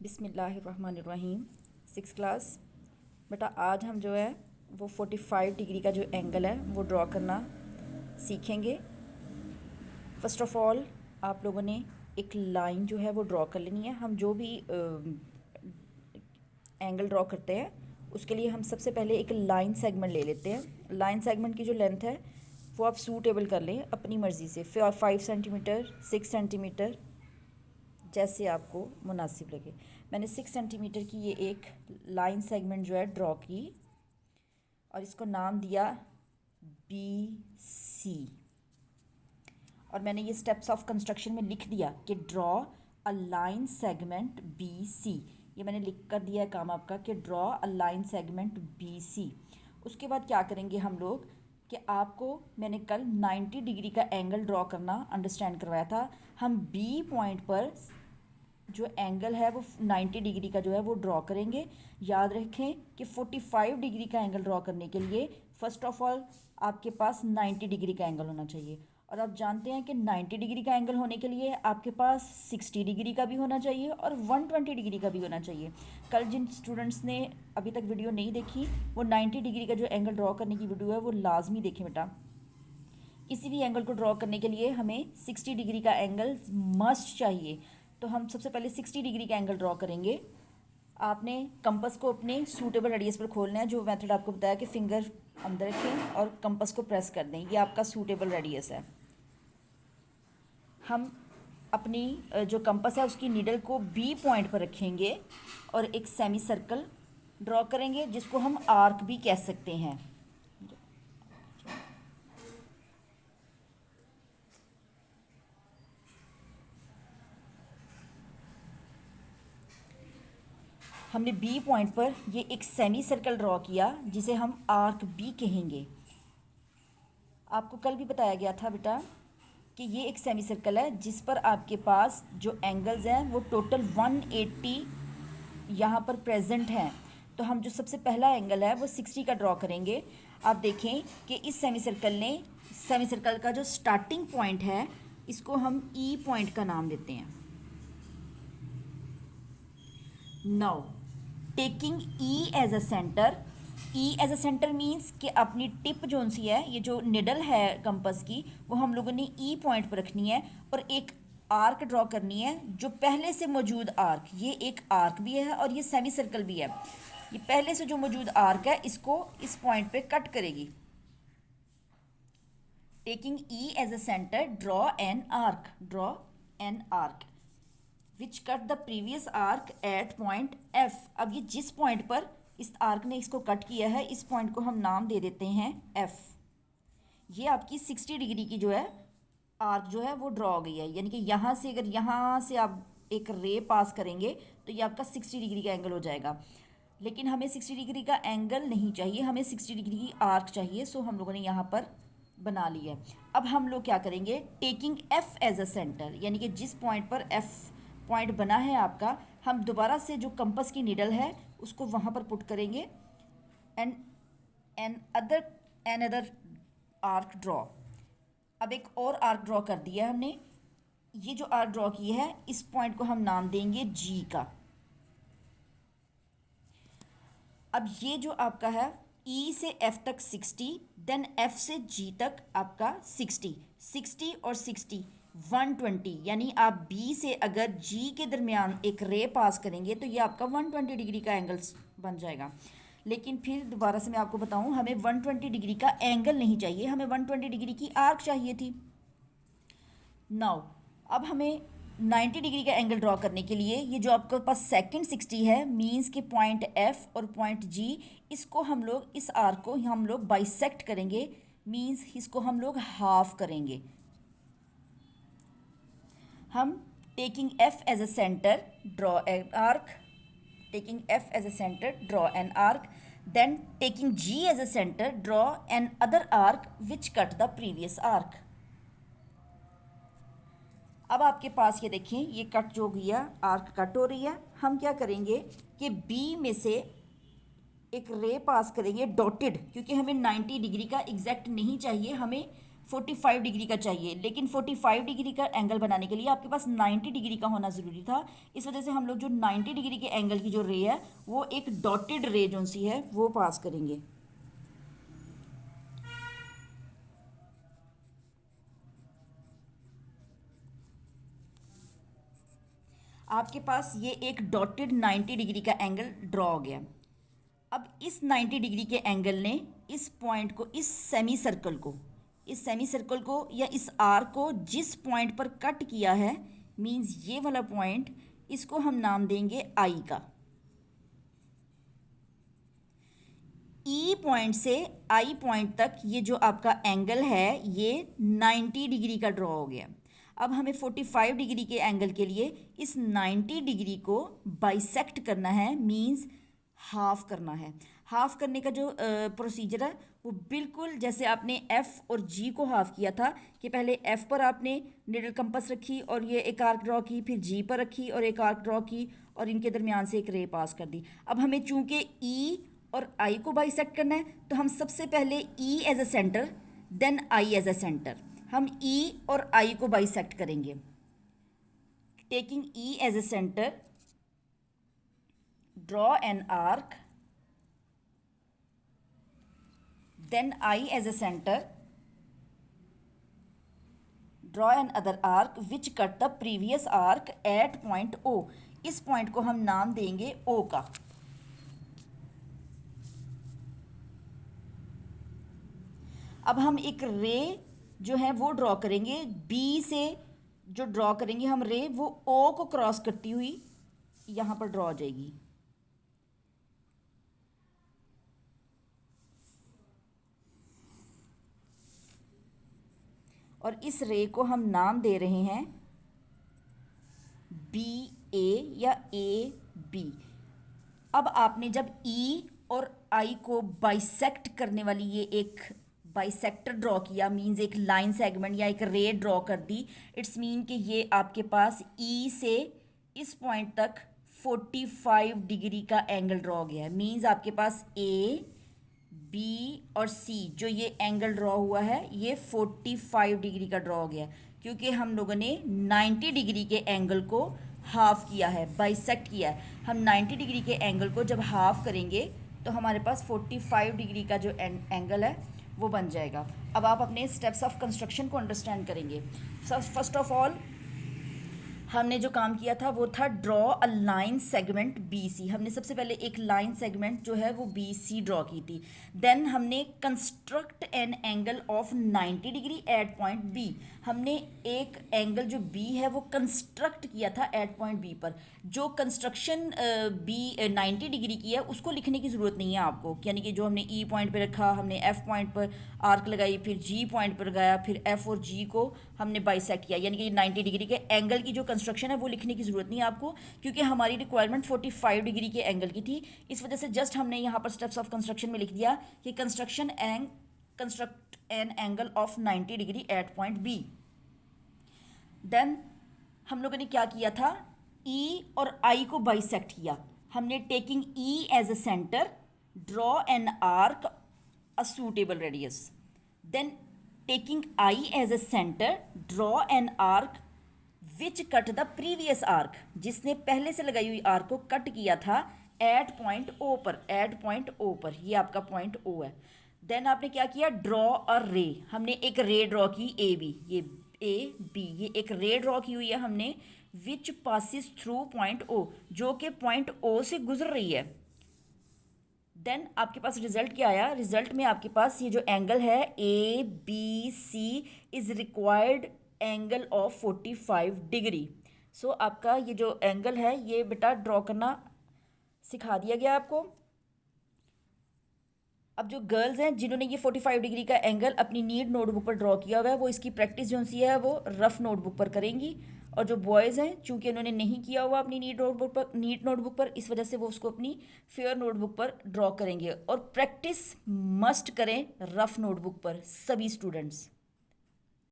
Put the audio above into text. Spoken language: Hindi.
बिस्मिल्लाहिर्रहमानिर्रहीम। 6 क्लास बेटा, आज हम जो है वो 45 डिग्री का जो एंगल है वो ड्रॉ करना सीखेंगे। फ़र्स्ट ऑफ़ ऑल आप लोगों ने एक लाइन जो है वो ड्रॉ कर लेनी है। हम जो भी एंगल ड्रॉ करते हैं उसके लिए हम सबसे पहले एक लाइन सेगमेंट ले लेते हैं। लाइन सेगमेंट की जो लेंथ है वो आप सूटेबल कर लें अपनी मर्ज़ी से, 5 सेंटीमीटर, 6 सेंटीमीटर, जैसे आपको मुनासिब लगे। मैंने 6 सेंटीमीटर की ये एक लाइन सेगमेंट जो है ड्रॉ की और इसको नाम दिया BC। और मैंने ये स्टेप्स ऑफ कंस्ट्रक्शन में लिख दिया कि draw a line segment BC। ये मैंने लिख कर दिया है काम आपका कि draw a line segment BC। उसके बाद क्या करेंगे हम लोग कि आपको मैंने कल 90 डिग्री का एंगल ड्रॉ करना अंडरस्टैंड करवाया था। हम B पॉइंट पर जो एंगल है वो 90 डिग्री का जो है वो ड्रॉ करेंगे। याद रखें कि 45 डिग्री का एंगल ड्रॉ करने के लिए फ़र्स्ट ऑफ ऑल आपके पास 90 डिग्री का एंगल होना चाहिए। और आप जानते हैं कि 90 डिग्री का एंगल होने के लिए आपके पास 60 डिग्री का भी होना चाहिए और 120 डिग्री का भी होना चाहिए। कल जिन स्टूडेंट्स ने अभी तक वीडियो नहीं देखी वो 90 डिग्री का जो एंगल ड्रॉ करने की वीडियो है वो लाजमी देखें बेटा। किसी भी एंगल को ड्रॉ करने के लिए हमें 60 डिग्री का एंगल मस्ट चाहिए। तो हम सबसे पहले 60 डिग्री का एंगल ड्रॉ करेंगे। आपने कंपास को अपने सूटेबल रेडियस पर खोलना है। जो मेथड आपको बताया कि फिंगर अंदर रखें और कंपास को प्रेस कर दें, ये आपका सूटेबल रेडियस है। हम अपनी जो कंपास है उसकी नीडल को B पॉइंट पर रखेंगे और एक सेमी सर्कल ड्रॉ करेंगे जिसको हम आर्क भी कह सकते हैं। हमने B पॉइंट पर ये एक सेमी सर्कल ड्रॉ किया जिसे हम आर्क B कहेंगे। आपको कल भी बताया गया था बेटा कि ये एक सेमी सर्कल है जिस पर आपके पास जो एंगल्स हैं वो टोटल 180 यहाँ पर प्रेजेंट हैं। तो हम जो सबसे पहला एंगल है वो 60 का ड्रॉ करेंगे। आप देखें कि इस सेमी सर्कल का जो स्टार्टिंग पॉइंट है इसको हम E पॉइंट का नाम देते हैं। Now taking E as a centre, E as a centre means कि अपनी टिप जोन सी है, ये जो निडल है कंपास की वो हम लोगों ने E पॉइंट पर रखनी है और एक आर्क ड्रॉ करनी है जो पहले से मौजूद आर्क, ये एक आर्क भी है और ये सेमी सर्कल भी है। ये पहले से जो मौजूद आर्क है इसको इस पॉइंट पे कट करेगी। Taking E as a centre, draw an arc which cut the previous arc at point F। अब ये जिस पॉइंट पर इस आर्क ने इसको कट किया है इस पॉइंट को हम नाम दे देते हैं F। ये आपकी 60 डिग्री की जो है आर्क जो है वो ड्रॉ हो गई है। यानी कि यहाँ से अगर यहाँ से आप एक रे पास करेंगे तो ये आपका 60 डिग्री का एंगल हो जाएगा। लेकिन हमें 60 डिग्री का एंगल नहीं चाहिए, हमें 60 डिग्री की आर्क चाहिए। सो हम लोगों ने यहाँ पर बना ली है। अब हम लोग क्या करेंगे, taking F as a centre, यानी कि जिस पॉइंट पर F पॉइंट बना है आपका, हम दोबारा से जो कंपास की नीडल है उसको वहाँ पर पुट करेंगे and an other arc draw. अब एक और आर्क ड्रॉ कर दिया है हमने। ये जो आर्क ड्रॉ की है इस पॉइंट को हम नाम देंगे G का। अब ये जो आपका है E से F तक 60, देन F से G तक आपका 60 और 60 120, यानी आप B से अगर G के दरमियान एक रे पास करेंगे तो ये आपका 120 डिग्री का एंगल बन जाएगा। लेकिन फिर दोबारा से मैं आपको बताऊं, हमें 120 डिग्री का एंगल नहीं चाहिए, हमें 120 डिग्री की आर्क चाहिए थी। नाउ अब हमें 90 डिग्री का एंगल ड्रॉ करने के लिए ये जो आपके पास सेकंड 60 है मींस कि पॉइंट F और पॉइंट G, इसको हम लोग, इस आर्क को हम लोग बाइसेक्ट करेंगे, मींस इसको हम लोग हाफ करेंगे। हम taking F as a centre draw an arc, taking F as a centre draw an arc, then taking G as a centre draw an other arc which cut the previous arc. अब आपके पास ये देखें, ये कट जो गया आर्क कट हो रही है। हम क्या करेंगे कि B में से एक रे पास करेंगे डॉटेड, क्योंकि हमें 90 डिग्री का एग्जैक्ट नहीं चाहिए, हमें 45 डिग्री का चाहिए, लेकिन 45 डिग्री का एंगल बनाने के लिए आपके पास 90 डिग्री का होना ज़रूरी था। इस वजह से हम लोग जो 90 डिग्री के एंगल की जो रे है वो एक डॉटेड रे जो सी है वो पास करेंगे। आपके पास ये एक डॉटेड 90 डिग्री का एंगल ड्रॉ हो गया। अब इस 90 डिग्री के एंगल ने इस पॉइंट को, इस सेमी सर्कल को या इस आर्क को जिस पॉइंट पर कट किया है, मींस ये वाला पॉइंट, इसको हम नाम देंगे आई का। ई पॉइंट से आई पॉइंट तक ये जो आपका एंगल है ये 90 डिग्री का ड्रॉ हो गया। अब हमें 45 डिग्री के एंगल के लिए इस 90 डिग्री को बाइसेक्ट करना है, मींस हाफ करना है। हाफ करने का जो प्रोसीजर है वो बिल्कुल जैसे आपने एफ़ और जी को हाफ किया था कि पहले एफ़ पर आपने निडल कंपास रखी और ये एक आर्क ड्रॉ की, फिर जी पर रखी और एक आर्क ड्रॉ की और इनके दरमियान से एक रे पास कर दी। अब हमें चूंकि ई और आई को बाइसेक्ट करना है तो हम सबसे पहले E as a centre then I as a centre, हम ई और आई को बाइसेक्ट करेंगे। Taking E as a centre, draw an arc, then I as a center, draw another arc which cut the previous arc at point O। इस पॉइंट को हम नाम देंगे O का। अब हम एक रे जो है वो ड्रॉ करेंगे, B से जो ड्रॉ करेंगे हम रे वो O को क्रॉस करती हुई यहाँ पर ड्रॉ हो जाएगी। और इस रे को हम नाम दे रहे हैं बी ए या ए बी। अब आपने जब ई और आई को बाइसेक्ट करने वाली ये एक बाइसेक्टर ड्रॉ किया, मींस एक लाइन सेगमेंट या एक रे ड्रॉ कर दी, इट्स मीन कि ये आपके पास ई से इस पॉइंट तक 45 डिग्री का एंगल ड्रॉ गया है। मींस आपके पास ए बी और सी जो ये एंगल ड्रॉ हुआ है ये 45 डिग्री का ड्रॉ हो गया, क्योंकि हम लोगों ने 90 डिग्री के एंगल को हाफ किया है, बाइसेक्ट किया है। हम 90 डिग्री के एंगल को जब हाफ करेंगे तो हमारे पास 45 डिग्री का जो एंगल है वो बन जाएगा। अब आप अपने स्टेप्स ऑफ कंस्ट्रक्शन को अंडरस्टैंड करेंगे। फर्स्ट ऑफ ऑल हमने जो काम किया था वो था draw a line segment B C. हमने सबसे पहले एक लाइन सेगमेंट जो है वो बी सी ड्रॉ की थी। देन हमने construct an angle of 90 degree at point B. हमने एक एंगल जो बी है वो कंस्ट्रक्ट किया था एट पॉइंट बी पर। जो कंस्ट्रक्शन बी 90 डिग्री की है उसको लिखने की ज़रूरत नहीं है आपको, यानी कि जो हमने ई पॉइंट पर रखा, हमने एफ पॉइंट पर आर्क लगाई, फिर जी पॉइंट पर लगाया, फिर एफ और जी को हमने बाइसेक्ट किया, यानी कि 90 डिग्री के एंगल की जो कंस्ट्रक्शन है वो लिखने की ज़रूरत नहीं है आपको, क्योंकि हमारी रिक्वायरमेंट 45 डिग्री के एंगल की थी। इस वजह से जस्ट हमने यहाँ पर स्टेप्स ऑफ कंस्ट्रक्शन में लिख दिया कि construct an angle of 90 degree at point B. Then हम लोगों ने क्या किया था, ई और आई को बाइसेक्ट किया। हमने taking E as a centre, draw an arc a suitable radius, then taking I as a center, draw an arc which cut the previous arc, जिसने पहले से लगाई हुई आर्क को कट किया था एट पॉइंट O पर, एट पॉइंट O पर, ये आपका पॉइंट O है। देन आपने क्या किया, ड्रॉ अ रे, हमने एक रे ड्रॉ की ए बी, ये ए बी, ये एक रे ड्रॉ की हुई है हमने, which passes through point O, जो कि पॉइंट O से गुजर रही है। देन आपके पास रिजल्ट क्या आया, रिजल्ट में आपके पास ये जो एंगल है A B C is required angle of 45 degree. So आपका ये जो एंगल है ये बेटा ड्रॉ करना सिखा दिया गया आपको। अब जो गर्ल्स हैं जिन्होंने ये 45 डिग्री का एंगल अपनी नीट नोटबुक पर ड्रॉ किया हुआ है वो इसकी प्रैक्टिस जो सी है वो रफ़ नोटबुक पर करेंगी, और जो बॉयज़ हैं चूँकि उन्होंने नहीं किया हुआ अपनी नीट नोटबुक पर इस वजह से वो उसको अपनी फेयर नोटबुक पर ड्रॉ करेंगे। और प्रैक्टिस मस्ट करें रफ़ नोटबुक पर सभी स्टूडेंट्स।